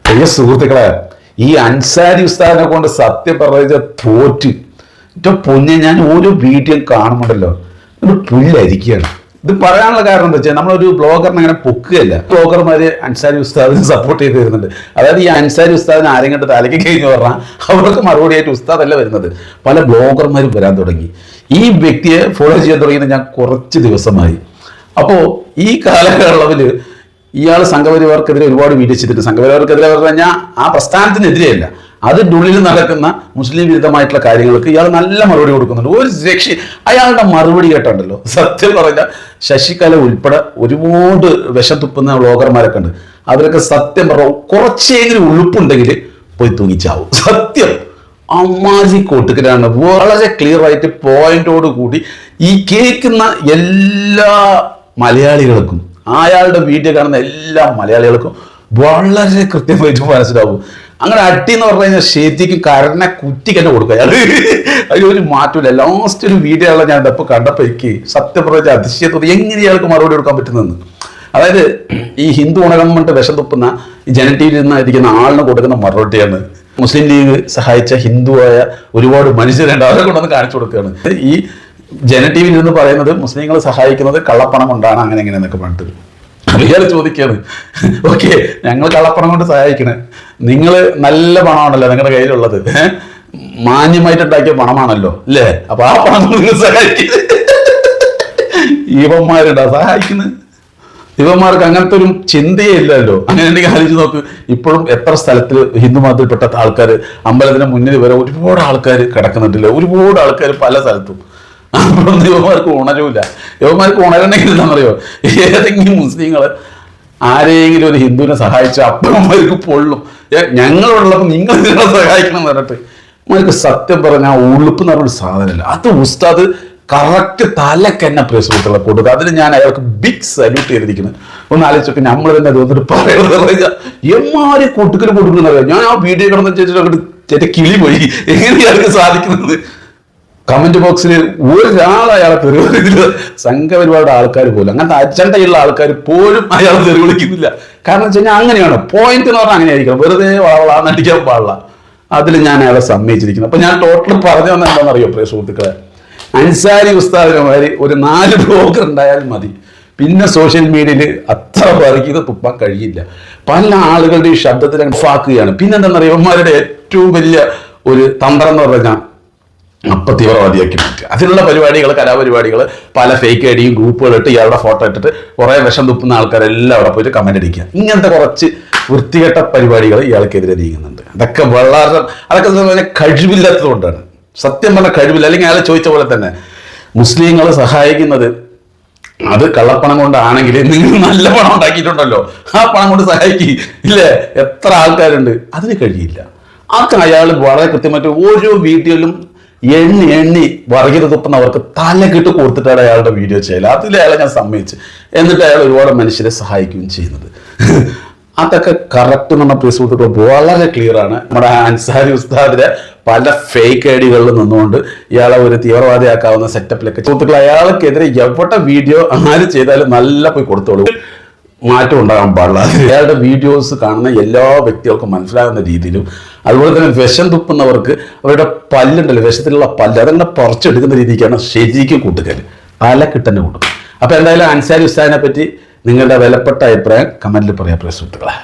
പ്രിയ സുഹൃത്തുക്കളെ, ഈ അൻസാരി ഉസ്താദിനെ കൊണ്ട് സത്യം പറഞ്ഞ തോറ്റ് ഏറ്റവും പൊന്നെ. ഞാൻ ഓരോ വീഡിയോ കാണുമ്പോണ്ടല്ലോ ഒരു പുല്ലായിരിക്കുകയാണ്. ഇത് പറയാനുള്ള കാരണം എന്താ വെച്ചാൽ നമ്മളൊരു ബ്ലോഗറിനെ അങ്ങനെ പൊക്കുകയല്ല. ബ്ലോഗർമാര് അൻസാരി ഉസ്താദിനെ സപ്പോർട്ട് ചെയ്ത് വരുന്നുണ്ട്. അതായത് ഈ അൻസാരി ഉസ്താദിനെ ആരെയും കണ്ട് തലയ്ക്ക് കഴിഞ്ഞ് പറഞ്ഞാൽ അവർക്ക് മറുപടിയായിട്ട് ഉസ്താദല്ല വരുന്നത്. പല ബ്ലോഗർമാരും വരാൻ തുടങ്ങി. ഈ വ്യക്തിയെ ഫോളോ ചെയ്യാൻ തുടങ്ങിയത് ഞാൻ കുറച്ച് ദിവസമായി. അപ്പോൾ ഈ കാലയളവിൽ ഇയാൾ സംഘപരിവാർക്കെതിരെ ഒരുപാട് വീഡിയോ ചെയ്തിട്ടുണ്ട്. സംഘപരിവാർക്കെതിരെ പറഞ്ഞു കഴിഞ്ഞാൽ ആ പ്രസ്ഥാനത്തിനെതിരെയല്ല, അതിൻ്റെ ഉള്ളിൽ നടക്കുന്ന മുസ്ലിം വിരുദ്ധമായിട്ടുള്ള കാര്യങ്ങൾക്ക് ഇയാൾ നല്ല മറുപടി കൊടുക്കുന്നുണ്ട്. ഒരു രക്ഷ അയാളുടെ മറുപടി കേട്ടുണ്ടല്ലോ, സത്യം പറഞ്ഞാൽ ശശികല ഉൾപ്പെടെ ഒരുപാട് വിഷം തുപ്പുന്ന വ്ളോഗർമാരൊക്കെ ഉണ്ട്. അവരൊക്കെ സത്യം പറഞ്ഞ കുറച്ചെങ്കിലും ഉളുപ്പുണ്ടെങ്കിൽ പോയി തൂങ്ങിച്ചാവും. സത്യം അമ്മാജി കൊട്ടുക്കലാണ്. വളരെ ക്ലിയർ ആയിട്ട് പോയിന്റോട് കൂടി ഈ കേൾക്കുന്ന എല്ലാ മലയാളികൾക്കും, അയാളുടെ വീഡിയോ കാണുന്ന എല്ലാ മലയാളികൾക്കും വളരെ കൃത്യമായിട്ട് മനസ്സിലാവും. അങ്ങനെ അട്ടി എന്ന് പറഞ്ഞു കഴിഞ്ഞാൽ ശരിക്കും കരനെ കുറ്റിക്ക് തന്നെ കൊടുക്കുക അയാൾ. അതിലൊരു മാറ്റമില്ല. ലാസ്റ്റ് ഒരു വീഡിയോ ആളെ ഞാൻ ഇപ്പോൾ കണ്ടപ്പോൾ എനിക്ക് സത്യം പറഞ്ഞ അതിശയത്തോടെ എങ്ങനെ ഇയാൾക്ക് മറുപടി കൊടുക്കാൻ പറ്റുന്നതെന്ന്. അതായത് ഈ ഹിന്ദു ഉണകമ്മിട്ട് വിഷം തുപ്പുന്ന ഈ ജന ടി വിയിൽ നിന്നിരിക്കുന്ന ആളിന് കൊടുക്കുന്ന മറുപടിയാണ്. മുസ്ലിം ലീഗ് സഹായിച്ച ഹിന്ദുവായ ഒരുപാട് മനുഷ്യരുണ്ട്, അവരെ കൊണ്ടൊന്ന് കാണിച്ചു കൊടുക്കുകയാണ്. ഈ ജന ടി വിയിൽ നിന്ന് പറയുന്നത് മുസ്ലിങ്ങളെ സഹായിക്കുന്നത് കള്ളപ്പണം കൊണ്ടാണ് അങ്ങനെ എങ്ങനെ എന്നൊക്കെ പറഞ്ഞിട്ട് ഇയാൾ ചോദിക്കുകയാണ്, ഓക്കെ ഞങ്ങൾ കള്ളപ്പണം കൊണ്ട് സഹായിക്കണേ, നിങ്ങൾ നല്ല പണമാണല്ലോ നിങ്ങളുടെ കയ്യിലുള്ളത്, മാന്യമായിട്ടുണ്ടാക്കിയ പണമാണല്ലോ അല്ലേ, അപ്പൊ ആ പണം നിങ്ങൾ സഹായിക്കുന്നത്. ഇവന്മാരുണ്ടാ സഹായിക്കുന്നത്? ഇവന്മാർക്ക് അങ്ങനത്തെ ഒരു ചിന്തയേ ഇല്ലല്ലോ. അങ്ങനെ ഉണ്ടെങ്കിൽ ആലോചിച്ച് നോക്ക്, ഇപ്പോഴും എത്ര സ്ഥലത്ത് ഹിന്ദു മതത്തിൽപ്പെട്ട ആൾക്കാർ അമ്പലത്തിന് മുന്നിൽ വരെ ഒരുപാട് ആൾക്കാർ കിടക്കുന്നുണ്ടല്ലോ, ഒരുപാട് ആൾക്കാർ പല സ്ഥലത്തും. അപ്പോഴൊന്നും യുവമാർക്ക് ഉണരൂല. യുവമാർക്ക് ഉണരണമെങ്കിൽ എന്താണെന്നറിയോ, ഏതെങ്കിലും മുസ്ലിങ്ങൾ ആരെങ്കിലും ഒരു ഹിന്ദുവിനെ സഹായിച്ച അപ്പന്മാർക്ക് പൊള്ളും. ഞങ്ങളോടുള്ളപ്പോൾ നിങ്ങൾ നിങ്ങളെ സഹായിക്കണം എന്ന് പറഞ്ഞിട്ട് അവർക്ക് സത്യം പറഞ്ഞാൽ ഉളുപ്പ് എന്ന് പറഞ്ഞൊരു സാധനമല്ല. അത് ഉസ്താദ് കറക്റ്റ് തലക്ക് എന്നെ പ്രശ്നത്തിലുള്ള കൊടുക്കുക. അതിന് ഞാൻ അയാൾക്ക് ബിഗ് സല്യൂട്ട് ചെയ്തിരിക്കുന്നത്. ഒന്ന് ആലോചിച്ചൊക്കെ നമ്മൾ തന്നെ തോന്നിട്ട് പറയുന്നത് എമ്മാരി കൊട്ടുക്കൽ കൊടുക്കുന്നറിയാം. ഞാൻ ആ വീഡിയോ കിടന്ന് ചേച്ചി കിളി പോയി. എങ്ങനെയാണ് സാധിക്കുന്നത്? കമന്റ് ബോക്സിൽ ഒരാൾ അയാളെ തെരുവിളിക്കില്ല. സംഘപരിവാരുടെ ആൾക്കാർ പോലും, അങ്ങനത്തെ അജണ്ടയുള്ള ആൾക്കാർ പോലും അയാളെ തെരുവിളിക്കുന്നില്ല. കാരണം വെച്ച് കഴിഞ്ഞാൽ അങ്ങനെയാണ് പോയിന്റ് എന്ന് പറഞ്ഞാൽ അങ്ങനെയായിരിക്കണം. വെറുതെ വളവളാന്ന് അടിക്കാൻ പാടില്ല. അതിൽ ഞാൻ അയാളെ സമ്മതിച്ചിരിക്കുന്നു. അപ്പൊ ഞാൻ ടോട്ടൽ പറഞ്ഞു വന്ന എന്താണെന്നറിയോ പ്രിയ സുഹൃത്തുക്കളെ, അൻസാരി ഉസ്താദിനുമാതിരി ഒരു 4 ബ്ലോഗർ ഉണ്ടായാലും മതി. പിന്നെ സോഷ്യൽ മീഡിയയിൽ അത്ര പറക്കിയത് തുപ്പാൻ കഴിയില്ല. പല ആളുകളുടെ ഈ ശബ്ദത്തിൽ ഫാക്കുകയാണ്. പിന്നെന്താണെന്നറിയോ, ഇവന്മാരുടെ ഏറ്റവും വലിയ ഒരു തന്ത്രം എന്ന് പറഞ്ഞാൽ അപ്പൊ തീവ്രവാദിയാക്കി മാറ്റുക. അതിനുള്ള പരിപാടികൾ, കലാപരിപാടികൾ, പല ഫേക്ക് ഐഡിയും ഗ്രൂപ്പുകളിട്ട് ഇയാളുടെ ഫോട്ടോ ഇട്ടിട്ട് കുറെ വിഷം തുപ്പുന്ന ആൾക്കാരെല്ലാം അവിടെ പോയിട്ട് കമന്റ് അടിക്കുക. ഇങ്ങനത്തെ കുറച്ച് വൃത്തികെട്ട പരിപാടികൾ ഇയാൾക്കെതിരെ നീങ്ങുന്നുണ്ട്. അതൊക്കെ അതൊക്കെ കഴിവില്ലാത്തത് കൊണ്ടാണ്. സത്യം പറഞ്ഞ കഴിവില്ല. അല്ലെങ്കിൽ അയാൾ ചോദിച്ച പോലെ തന്നെ മുസ്ലിങ്ങളെ സഹായിക്കുന്നത് അത് കള്ളപ്പണം കൊണ്ടാണെങ്കിൽ നിങ്ങൾ നല്ല പണം ഉണ്ടാക്കിയിട്ടുണ്ടല്ലോ, ആ പണം കൊണ്ട് സഹായിക്കി ഇല്ലേ? എത്ര ആൾക്കാരുണ്ട്, അതിന് കഴിയില്ല. അതൊക്കെ അയാൾ വളരെ കൃത്യമായിട്ട് ഓരോ വീഡിയോയിലും എണ്ണി വർഗീയത തുപ്പുന്നവർക്ക് തലക്കിട്ട് കൊടുത്തിട്ടാണ് അയാളുടെ വീഡിയോ ചെയ്യല്. അതിൽ അയാളെ ഞാൻ സമ്മതിച്ച്. എന്നിട്ട് അയാൾ ഒരുപാട് മനുഷ്യരെ സഹായിക്കുകയും ചെയ്യുന്നത്. അതൊക്കെ കറക്റ്റ് നമ്മുടെ പ്രിയ സുഹൃത്തുക്കൾ വളരെ ക്ലിയർ ആണ്. നമ്മുടെ അൻസാരി ഉസ്താദിന്റെ പല ഫേക്ക് ഐഡികളിൽ നിന്നുകൊണ്ട് ഇയാളെ ഒരു തീവ്രവാദിയാക്കാവുന്ന സെറ്റപ്പിലൊക്കെ സുഹൃത്തുക്കൾ അയാൾക്കെതിരെ എവിടെ വീഡിയോ ആര് ചെയ്താലും നല്ല പോയി കൊടുത്തോളൂ. മാറ്റം ഉണ്ടാകാൻ പാടില്ല. അയാളുടെ വീഡിയോസ് കാണുന്ന എല്ലാ വ്യക്തികൾക്കും മനസ്സിലാകുന്ന രീതിയിലും, അതുപോലെ തന്നെ വിഷം തുപ്പുന്നവർക്ക് അവരുടെ പല്ലുണ്ടല്ലോ, വിഷത്തിലുള്ള പല്ല് അതെല്ലാം പറിച്ചെടുക്കുന്ന രീതിക്കാണ് ശരിക്കും കൂട്ടുകല് തലക്കിട്ടന്നെ കൂട്ടും. അപ്പൊ എന്തായാലും അൻസാരി ഉസ്താദിനെ പറ്റി നിങ്ങളുടെ വിലപ്പെട്ട അഭിപ്രായം കമന്റിൽ പറയാം പ്രിയ സുഹൃത്തുക്കളെ.